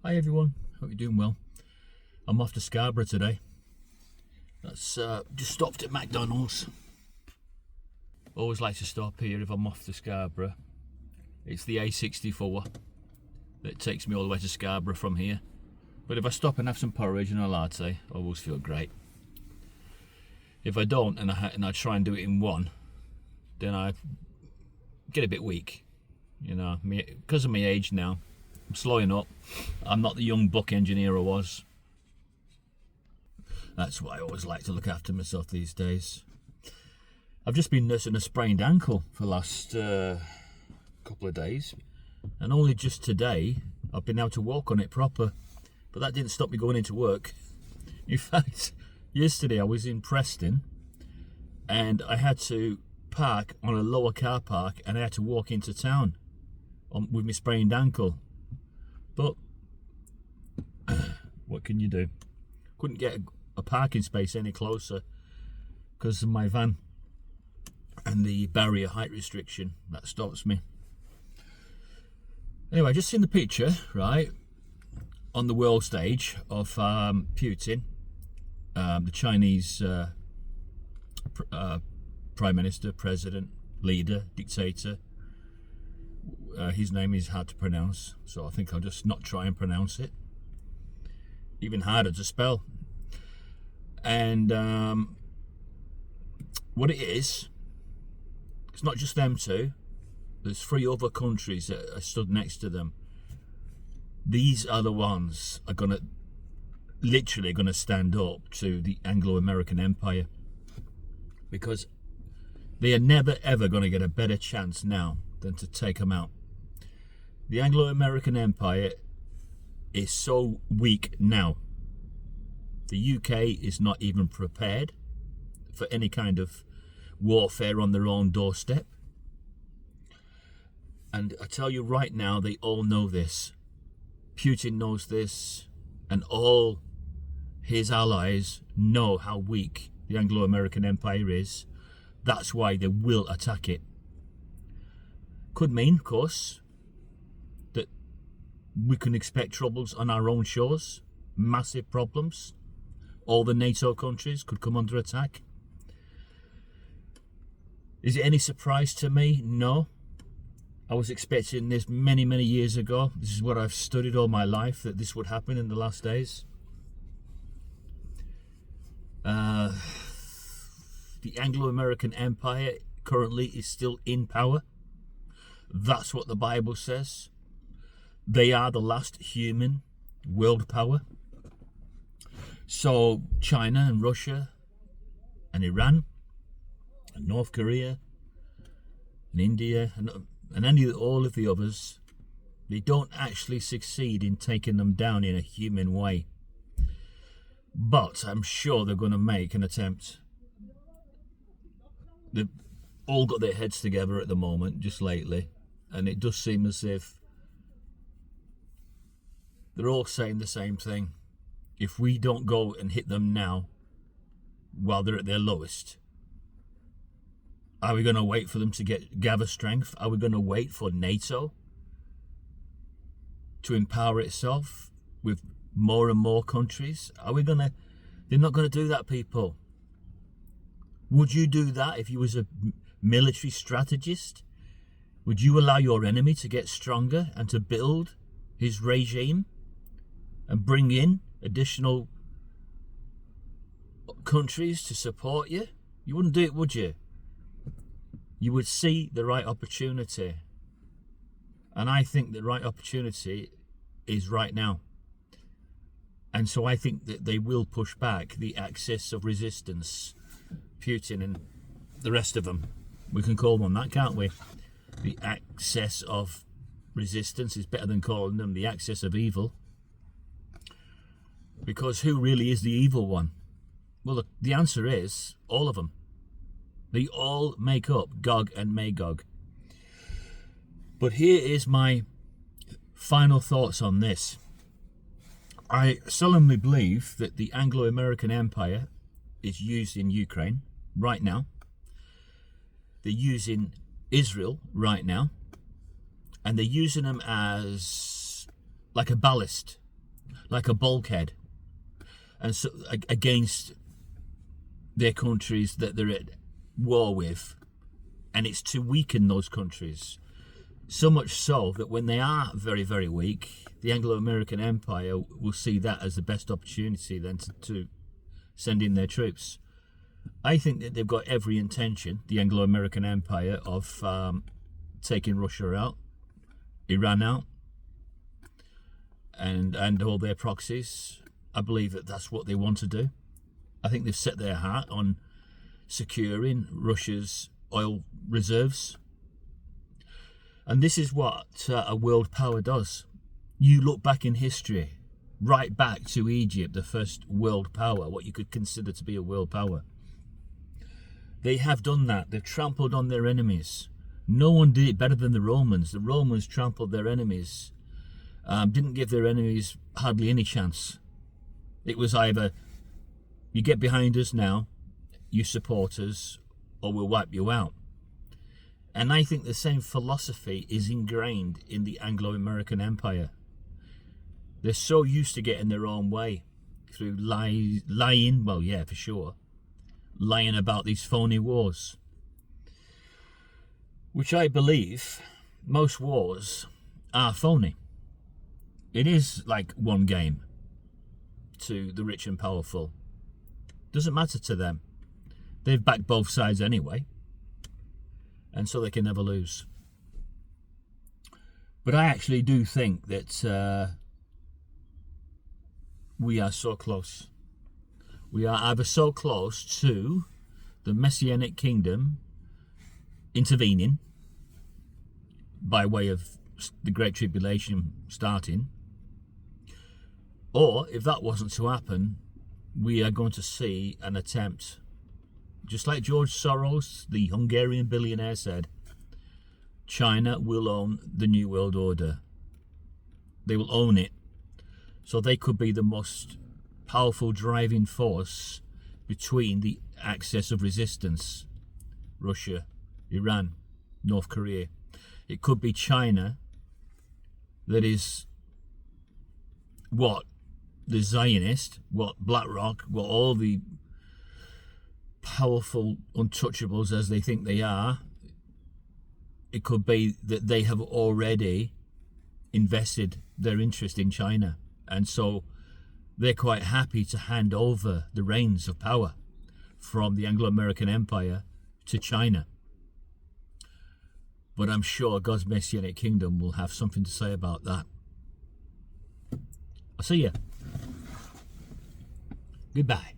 Hi everyone, hope you're doing well. I'm off to Scarborough today. That's just stopped at McDonald's. Always like to stop here if I'm off to Scarborough. It's the A64 that takes me all the way to Scarborough from here. But if I stop and have some porridge and a latte, I always feel great. If I don't and I try and do it in one, then I get a bit weak. You know, because of my age now, I'm slowing up. I'm not the young buck engineer I was. That's why I always like to look after myself these days. I've just been nursing a sprained ankle for the last couple of days, and only just today I've been able to walk on it proper. But that didn't stop me going into work. In fact, yesterday I was in Preston and I had to park on a lower car park and I had to walk into town with my sprained ankle. But what can you do? Couldn't get a parking space any closer because of my van and the barrier height restriction that stops me. Anyway, just seen the picture, right, on the world stage of Putin, the Chinese prime minister, president, leader, dictator. His name is hard to pronounce, so I think I'll just not try and pronounce it. Even harder to spell. And what it is, it's not just them two. There's 3 other countries that are stood next to them. These are the ones are literally gonna stand up to the Anglo-American Empire, because they are never ever gonna get a better chance now than to take them out. The Anglo-American Empire is so weak now. The UK is not even prepared for any kind of warfare on their own doorstep. And I tell you right now, they all know this. Putin knows this, and all his allies know how weak the Anglo-American Empire is. That's why they will attack it. Could mean, of course, that we can expect troubles on our own shores, massive problems. All the NATO countries could come under attack. Is it any surprise to me? No. I was expecting this many, many years ago. This is what I've studied all my life, that this would happen in the last days. The Anglo-American Empire currently is still in power. That's what the Bible says. They are the last human world power. So China and Russia and Iran and North Korea and India and all of the others, they don't actually succeed in taking them down in a human way. But I'm sure they're going to make an attempt. They've all got their heads together at the moment, just lately, and it does seem as if they're all saying the same thing. If we don't go and hit them now, while they're at their lowest, are we going to wait for them to gather strength? Are we going to wait for NATO to empower itself with more and more countries? They're not going to do that, people. Would you do that if you was a military strategist? Would you allow your enemy to get stronger and to build his regime and bring in additional countries to support you? You wouldn't do it, would you? You would see the right opportunity. And I think the right opportunity is right now. And so I think that they will push back the axis of resistance, Putin and the rest of them. We can call them that, can't we? The axis of resistance is better than calling them the axis of evil. Because who really is the evil one? Well, the answer is all of them. They all make up Gog and Magog. But here is my final thoughts on this. I solemnly believe that the Anglo-American Empire is used in Ukraine right now. They're using Israel right now. And they're using them as like a ballast like a bulkhead, and so against their countries that they're at war with, and it's to weaken those countries. So much so that when they are very, very weak, the Anglo-American Empire will see that as the best opportunity then to send in their troops. I think that they've got every intention, the Anglo-American Empire, of taking Russia out, Iran out, and all their proxies. I believe that that's what they want to do. I think they've set their heart on securing Russia's oil reserves. And this is what a world power does. You look back in history, right back to Egypt, the first world power, what you could consider to be a world power. They have done that. They've trampled on their enemies. No one did it better than the Romans. The Romans trampled their enemies, didn't give their enemies hardly any chance. It was either, you get behind us now, you support us, or we'll wipe you out. And I think the same philosophy is ingrained in the Anglo-American Empire. They're so used to getting their own way through lying, well, yeah, for sure, lying about these phony wars. Which I believe most wars are phony. It is like one game to the rich and powerful. Doesn't matter to them. They've backed both sides anyway, and so they can never lose. But I actually do think that we are so close. We are either so close to the Messianic kingdom intervening by way of the Great Tribulation starting, or if that wasn't to happen, we are going to see an attempt, just like George Soros, the Hungarian billionaire, said, China will own the New World Order. They will own it. So they could be the most powerful driving force between the axis of resistance, Russia, Iran, North Korea. It could be China that is what the Zionist, what BlackRock, what all the powerful untouchables as they think they are. It could be that they have already invested their interest in China, and so they're quite happy to hand over the reins of power from the Anglo-American Empire to China. But I'm sure God's Messianic kingdom will have something to say about that. I'll see you. Goodbye.